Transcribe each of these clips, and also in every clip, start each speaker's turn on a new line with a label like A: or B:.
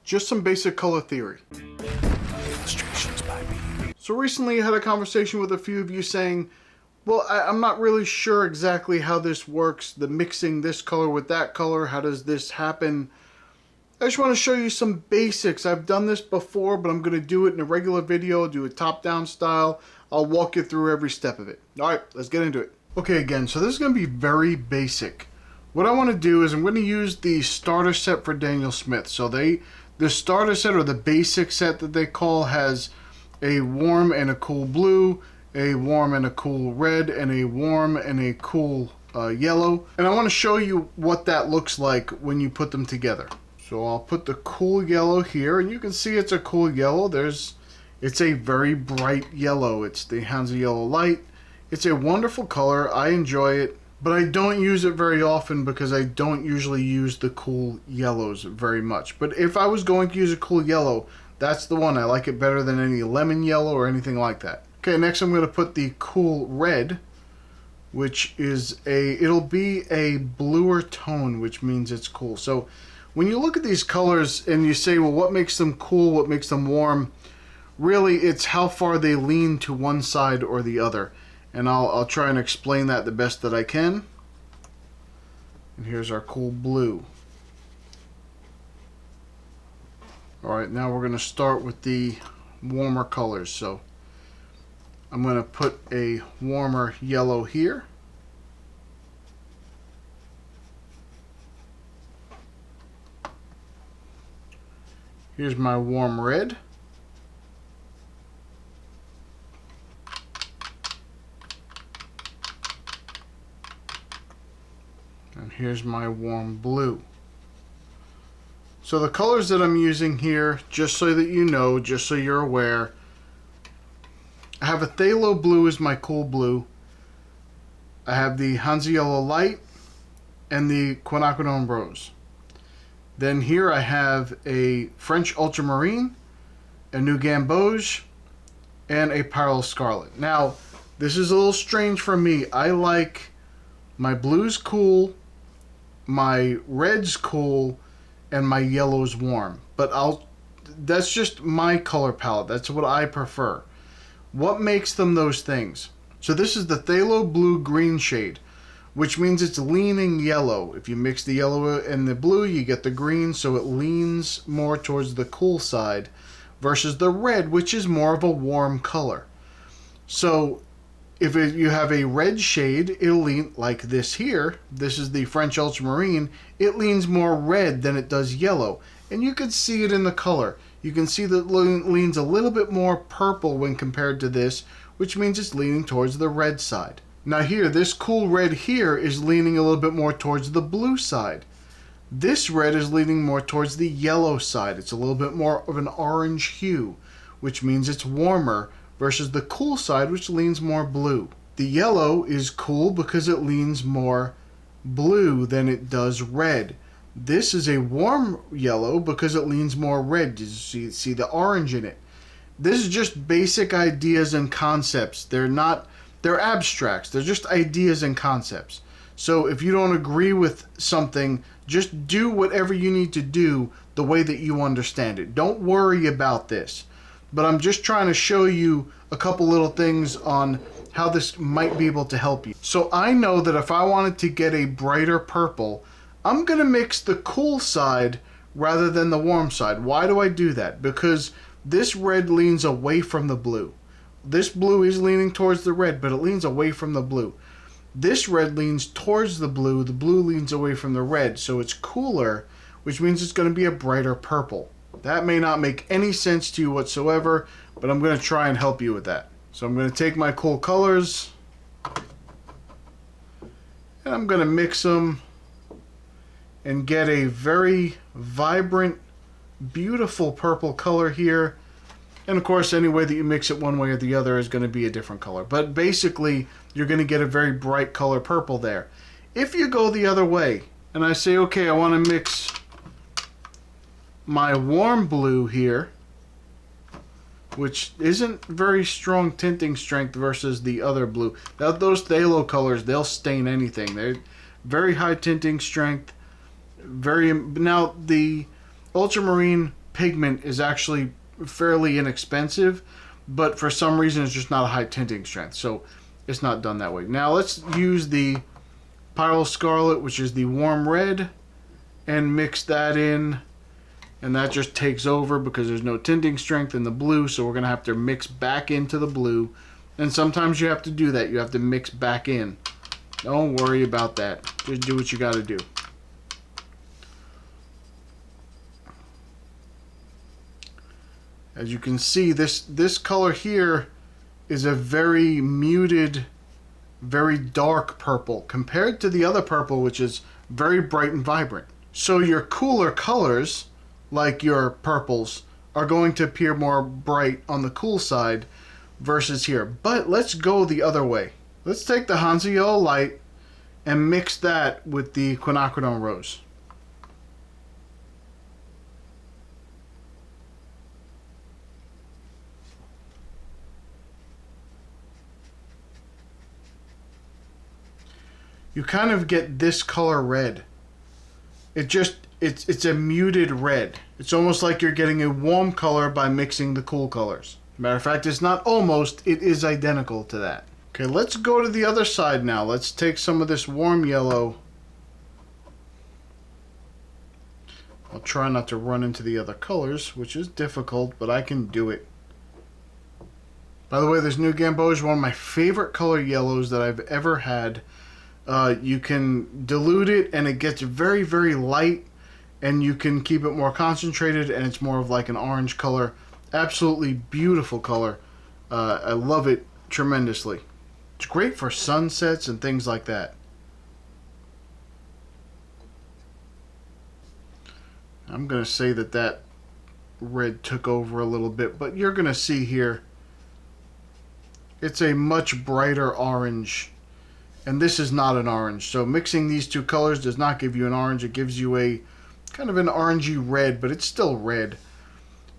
A: Just some basic color theory. So recently I had a conversation with a few of you saying, well, I'm not really sure exactly how this works, the mixing this color with that color, how does this happen? I just want to show you some basics. I've done this before, but I'm going to do it in a regular video, do a top-down style. I'll walk you through every step of it. Alright, let's get into it. Okay, again, so this is going to be very basic. What I want to do is I'm going to use the starter set for Daniel Smith. So the starter set, or the basic set that they call, has a warm and a cool blue, a warm and a cool red, and a warm and a cool yellow. And I want to show you what that looks like when you put them together. So I'll put the cool yellow here, and you can see it's a cool yellow. It's a very bright yellow. It's the Hansa Yellow Light. It's a wonderful color. I enjoy it, but I don't use it very often because I don't usually use the cool yellows very much. But if I was going to use a cool yellow, that's the one. I like it better than any lemon yellow or anything like that. Okay, next I'm going to put the cool red, which is it'll be a bluer tone, which means it's cool. So when you look at these colors and you say, well, what makes them cool, what makes them warm, really it's how far they lean to one side or the other. And I'll try and explain that the best that I can. And here's our cool blue. Alright, now we're going to start with the warmer colors. So I'm going to put a warmer yellow here. Here's my warm red. And here's my warm blue. So the colors that I'm using here, just so that you know, just so you're aware, I have a phthalo blue as my cool blue. I have the Hansa Yellow Light and the Quinacridone Rose. Then here I have a French Ultramarine, a New Gamboge, and a Parallel Scarlet. Now, this is a little strange for me. I like my blues cool, my red's cool, and my yellow's warm. But that's just my color palette. That's what I prefer. What makes them those things? So this is the phthalo blue green shade, which means it's leaning yellow. If you mix the yellow and the blue, you get the green, so it leans more towards the cool side, versus the red, which is more of a warm color. So if you have a red shade, it'll lean like this here. This is the French Ultramarine. It leans more red than it does yellow. And you can see it in the color. You can see that it leans a little bit more purple when compared to this, which means it's leaning towards the red side. Now here, this cool red here is leaning a little bit more towards the blue side. This red is leaning more towards the yellow side. It's a little bit more of an orange hue, which means it's warmer, versus the cool side, which leans more blue. The yellow is cool because it leans more blue than it does red. This is a warm yellow because it leans more red. You see the orange in it. This is just basic ideas and concepts. They're abstracts. They're just ideas and concepts. So if you don't agree with something, just do whatever you need to do the way that you understand it. Don't worry about this. But I'm just trying to show you a couple little things on how this might be able to help you. So I know that if I wanted to get a brighter purple, I'm going to mix the cool side rather than the warm side. Why do I do that? Because this red leans away from the blue. This blue is leaning towards the red, but it leans away from the blue. This red leans towards the blue leans away from the red, so it's cooler, which means it's going to be a brighter purple. That may not make any sense to you whatsoever, but I'm going to try and help you with that. So I'm going to take my cool colors, and I'm going to mix them and get a very vibrant, beautiful purple color here. And of course, any way that you mix it one way or the other is going to be a different color. But basically, you're going to get a very bright color purple there. If you go the other way, and I say, okay, I want to mix my warm blue here, which isn't very strong tinting strength versus the other blue. Now, those phthalo colors, they'll stain anything. They're very high tinting strength. Now, the ultramarine pigment is actually fairly inexpensive, but for some reason it's just not a high tinting strength, so it's not done that way. Now let's use the Pyrrole Scarlet, which is the warm red, and mix that in, and that just takes over because there's no tinting strength in the blue, so we're going to have to mix back into the blue, and sometimes you have to do that. You have to mix back in. Don't worry about that. Just do what you got to do. As you can see, this color here is a very muted, very dark purple compared to the other purple, which is very bright and vibrant. So your cooler colors, like your purples, are going to appear more bright on the cool side versus here. But let's go the other way. Let's take the Hansa Yellow Light and mix that with the Quinacridone Rose. You kind of get this color red. It's a muted red. It's almost like you're getting a warm color by mixing the cool colors. Matter of fact, it's not almost, it is identical to that. Okay, let's go to the other side now. Let's take some of this warm yellow. I'll try not to run into the other colors, which is difficult, but I can do it. By the way, this new Gamboge is one of my favorite color yellows that I've ever had. You can dilute it and it gets very, very light, and you can keep it more concentrated and it's more of like an orange color. Absolutely beautiful color. I love it tremendously. It's great for sunsets and things like that. I'm going to say that red took over a little bit, but you're going to see here it's a much brighter orange. And this is not an orange. So mixing these two colors does not give you an orange. It gives you a kind of an orangey red, but it's still red.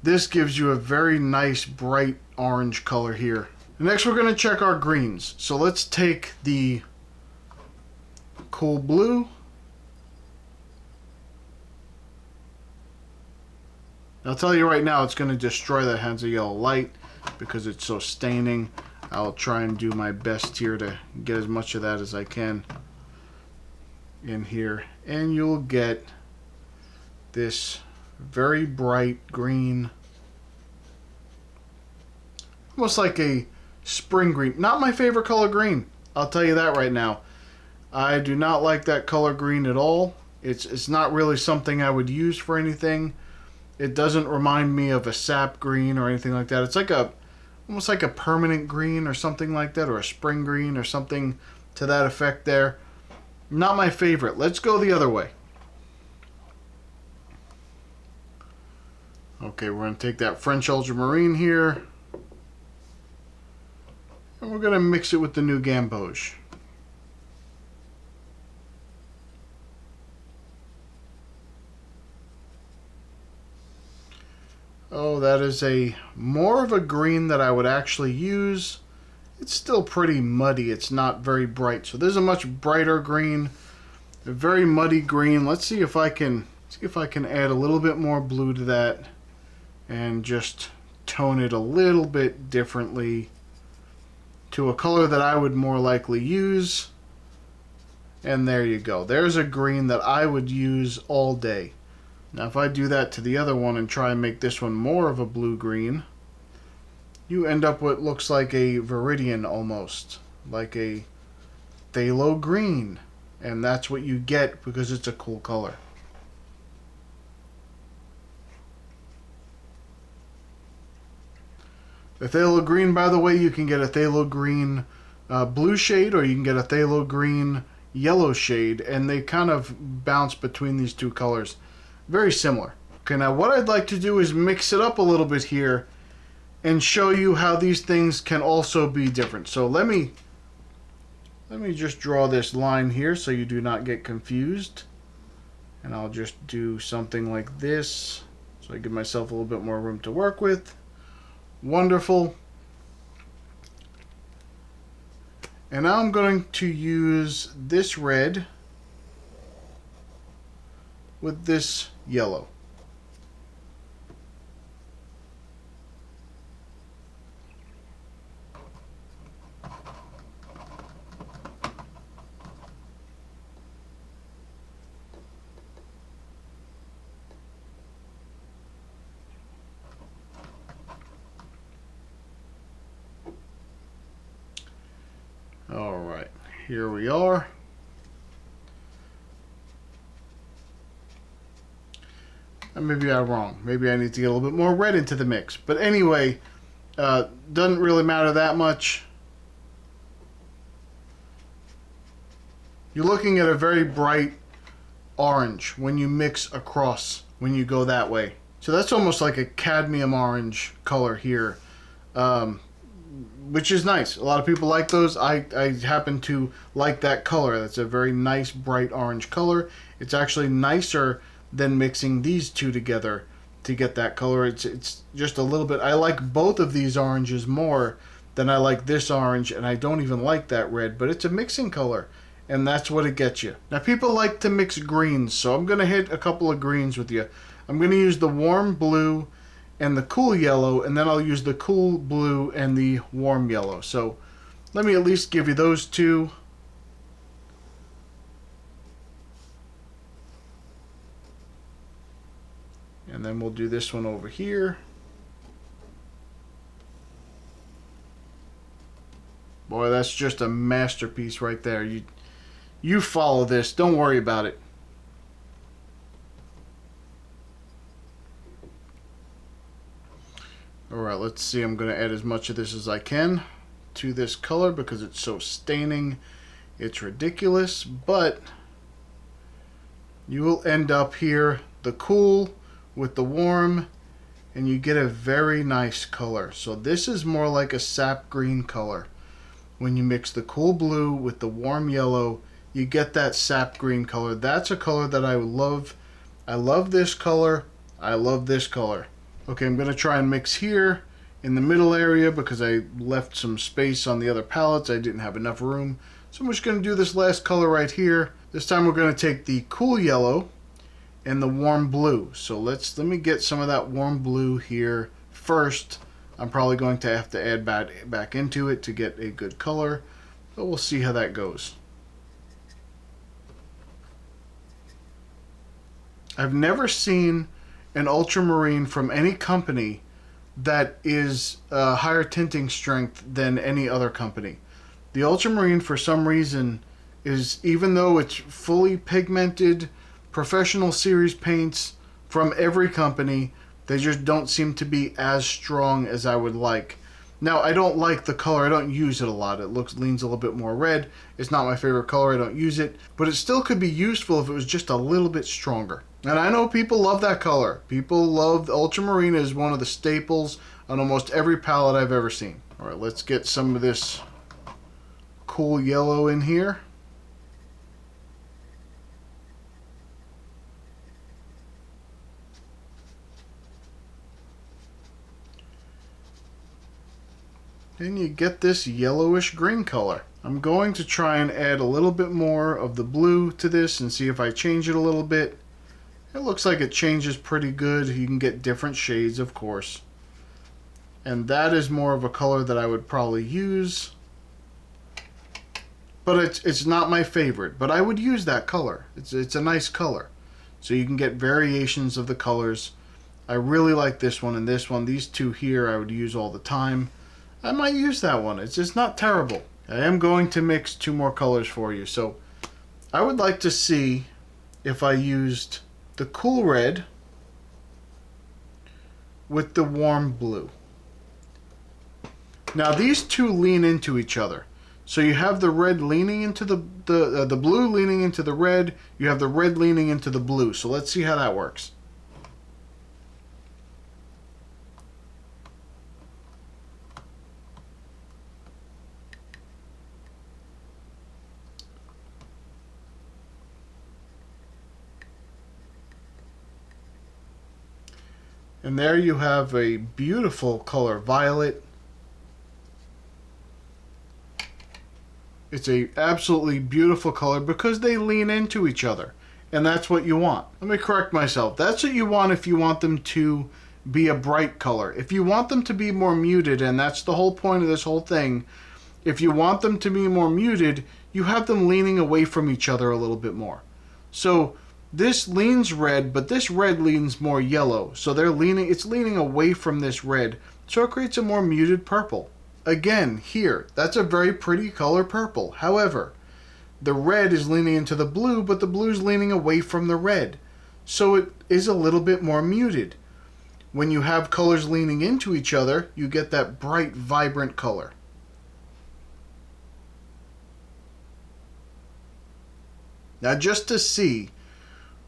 A: This gives you a very nice bright orange color here. Next we're going to check our greens. So let's take the cool blue. I'll tell you right now, it's going to destroy that Hansa Yellow Light because it's so staining. I'll try and do my best here to get as much of that as I can in here. And you'll get this very bright green, almost like a spring green. Not my favorite color green, I'll tell you that right now. I do not like that color green at all. It's not really something I would use for anything. It doesn't remind me of a sap green or anything like that. It's like almost like a permanent green or something like that, or a spring green or something to that effect there. Not my favorite. Let's go the other way. Okay, we're going to take that French Ultramarine here, and we're going to mix it with the new Gamboge. Oh, that is a more of a green that I would actually use. It's still pretty muddy. It's not very bright. So there's a much brighter green, a very muddy green. Let's see if I can add a little bit more blue to that and just tone it a little bit differently to a color that I would more likely use. And there you go. There's a green that I would use all day. Now if I do that to the other one and try and make this one more of a blue-green, you end up with what looks like a Viridian almost, like a phthalo green. And that's what you get because it's a cool color. The phthalo green, by the way, you can get a phthalo green blue shade, or you can get a phthalo green yellow shade, and they kind of bounce between these two colors. Very similar. Okay, now what I'd like to do is mix it up a little bit here and show you how these things can also be different. So let me just draw this line here so you do not get confused. And I'll just do something like this so I give myself a little bit more room to work with. Wonderful. And now I'm going to use this red with this yellow. Here we are. And maybe I'm wrong. Maybe I need to get a little bit more red into the mix. But anyway, doesn't really matter that much. You're looking at a very bright orange when you mix across, when you go that way. So that's almost like a cadmium orange color here, which is nice. A lot of people like those. I happen to like that color. That's a very nice bright orange color. It's actually nicer than mixing these two together to get that color. It's just a little bit. I like both of these oranges more than I like this orange, and I don't even like that red, but it's a mixing color. And that's what it gets you. Now, people like to mix greens, so I'm going to hit a couple of greens with you. I'm going to use the warm blue and the cool yellow, and then I'll use the cool blue and the warm yellow. So let me at least give you those two. And then we'll do this one over here. Boy, that's just a masterpiece right there. You follow this. Don't worry about it. Alright, let's see. I'm going to add as much of this as I can to this color because it's so staining. It's ridiculous, but you will end up here, the cool with the warm, and you get a very nice color. So this is more like a sap green color. When you mix the cool blue with the warm yellow, you get that sap green color. That's a color that I love. I love this color. I love this color. Okay, I'm going to try and mix here in the middle area because I left some space on the other palettes. I didn't have enough room. So I'm just going to do this last color right here. This time we're going to take the cool yellow and the warm blue. So let me get some of that warm blue here first. I'm probably going to have to add back into it to get a good color, but we'll see how that goes. I've never seen an ultramarine from any company that is higher tinting strength than any other company. The ultramarine, for some reason, is, even though it's fully pigmented, professional series paints from every company, they just don't seem to be as strong as I would like. Now, I don't like the color. I don't use it a lot. It leans a little bit more red. It's not my favorite color. I don't use it. But it still could be useful if it was just a little bit stronger. And I know people love that color. People love the ultramarine. Is one of the staples on almost every palette I've ever seen. All right, let's get some of this cool yellow in here. And you get this yellowish green color. I'm going to try and add a little bit more of the blue to this and see if I change it a little bit. It looks like it changes pretty good. You can get different shades, of course. And that is more of a color that I would probably use. But it's not my favorite. But I would use that color. It's a nice color. So you can get variations of the colors. I really like this one and this one. These two here I would use all the time. I might use that one. It's just not terrible. I am going to mix two more colors for you. So I would like to see if I used the cool red with the warm blue. Now these two lean into each other. So you have the red leaning into the blue leaning into the red. You have the red leaning into the blue. So let's see how that works. And there you have a beautiful color, violet. It's a absolutely beautiful color because they lean into each other. And that's what you want. Let me correct myself. That's what you want if you want them to be a bright color. If you want them to be more muted, and that's the whole point of this whole thing, if you want them to be more muted, you have them leaning away from each other a little bit more. So this leans red, but this red leans more yellow. So it's leaning away from this red. So it creates a more muted purple. Again, here, that's a very pretty color purple. However, the red is leaning into the blue, but the blue is leaning away from the red. So it is a little bit more muted. When you have colors leaning into each other, you get that bright, vibrant color. Now just to see,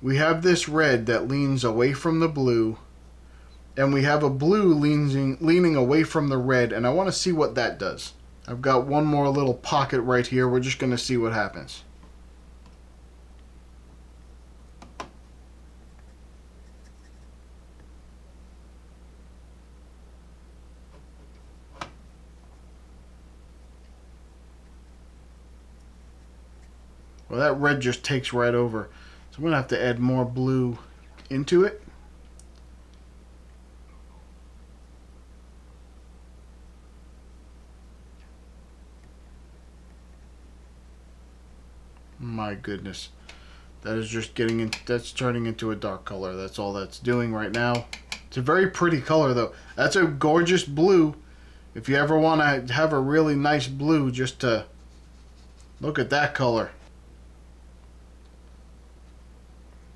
A: we have this red that leans away from the blue, and we have a blue leaning away from the red, and I want to see what that does. I've got one more little pocket right here. We're just going to see what happens. Well, that red just takes right over. So I'm going to have to add more blue into it. My goodness. That is just getting into, that's turning into a dark color. That's all that's doing right now. It's a very pretty color though. That's a gorgeous blue. If you ever want to have a really nice blue, just to look at that color.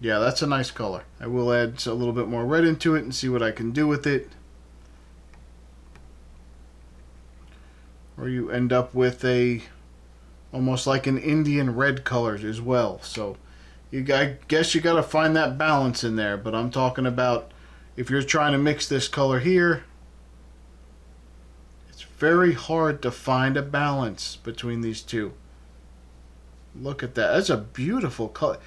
A: Yeah, that's a nice color. I will add a little bit more red into it and see what I can do with it. Or you end up with a almost like an Indian red color as well. So I guess you got to find that balance in there. But I'm talking about if you're trying to mix this color here, it's very hard to find a balance between these two. Look at that. That's a beautiful color.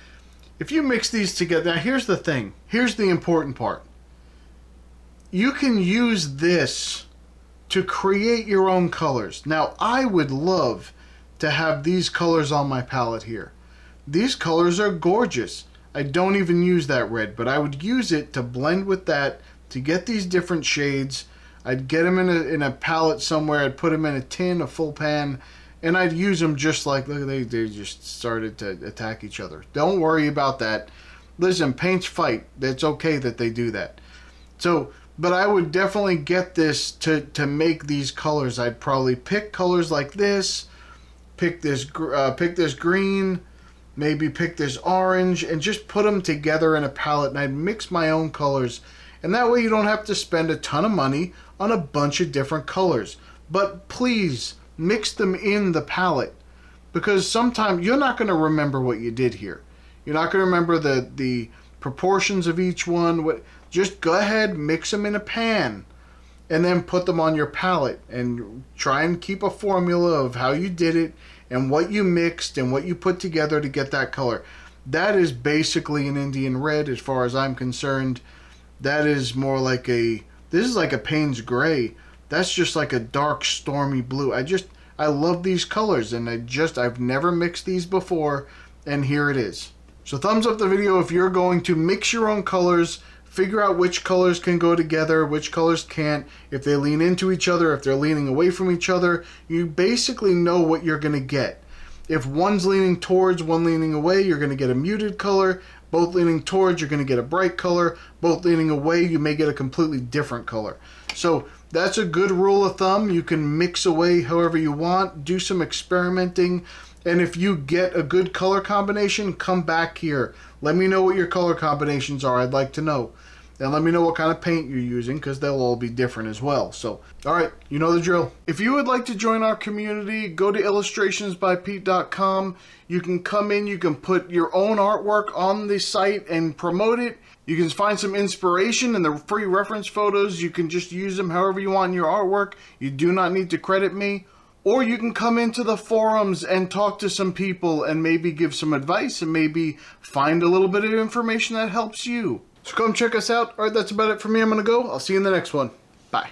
A: If you mix these together, now here's the thing. Here's the important part. You can use this to create your own colors. Now, I would love to have these colors on my palette here. These colors are gorgeous. I don't even use that red, but I would use it to blend with that to get these different shades. I'd get them in a palette somewhere. I'd put them in a tin, a full pan, and I'd use them just like, look, they just started to attack each other. Don't worry about that. Listen, paints fight. It's okay that they do that. So, but I would definitely get this to make these colors. I'd probably pick colors like this, pick this green, maybe pick this orange, and just put them together in a palette, and I'd mix my own colors. And that way you don't have to spend a ton of money on a bunch of different colors. But please, mix them in the palette, because sometimes you're not going to remember what you did here. You're not going to remember the proportions of each one. Just go ahead, mix them in a pan, and then put them on your palette and try and keep a formula of how you did it and what you mixed and what you put together to get that color. That is basically an Indian red as far as I'm concerned. That is more like this is like a Payne's gray. That's just like a dark stormy blue. I love these colors, and I've never mixed these before, and here it is. So thumbs up the video if you're going to mix your own colors, figure out which colors can go together, which colors can't, if they lean into each other, if they're leaning away from each other. You basically know what you're going to get. If one's leaning towards, one leaning away, you're going to get a muted color. Both leaning towards, you're going to get a bright color. Both leaning away, you may get a completely different color. So that's a good rule of thumb. You can mix away however you want, do some experimenting, and if you get a good color combination, come back here. Let me know what your color combinations are. I'd like to know. And let me know what kind of paint you're using, because they'll all be different as well. So, alright, you know the drill. If you would like to join our community, go to illustrationsbypete.com. You can come in, you can put your own artwork on the site and promote it. You can find some inspiration in the free reference photos. You can just use them however you want in your artwork. You do not need to credit me. Or you can come into the forums and talk to some people and maybe give some advice and maybe find a little bit of information that helps you. So come check us out. Alright, that's about it for me. I'm going to go. I'll see you in the next one. Bye.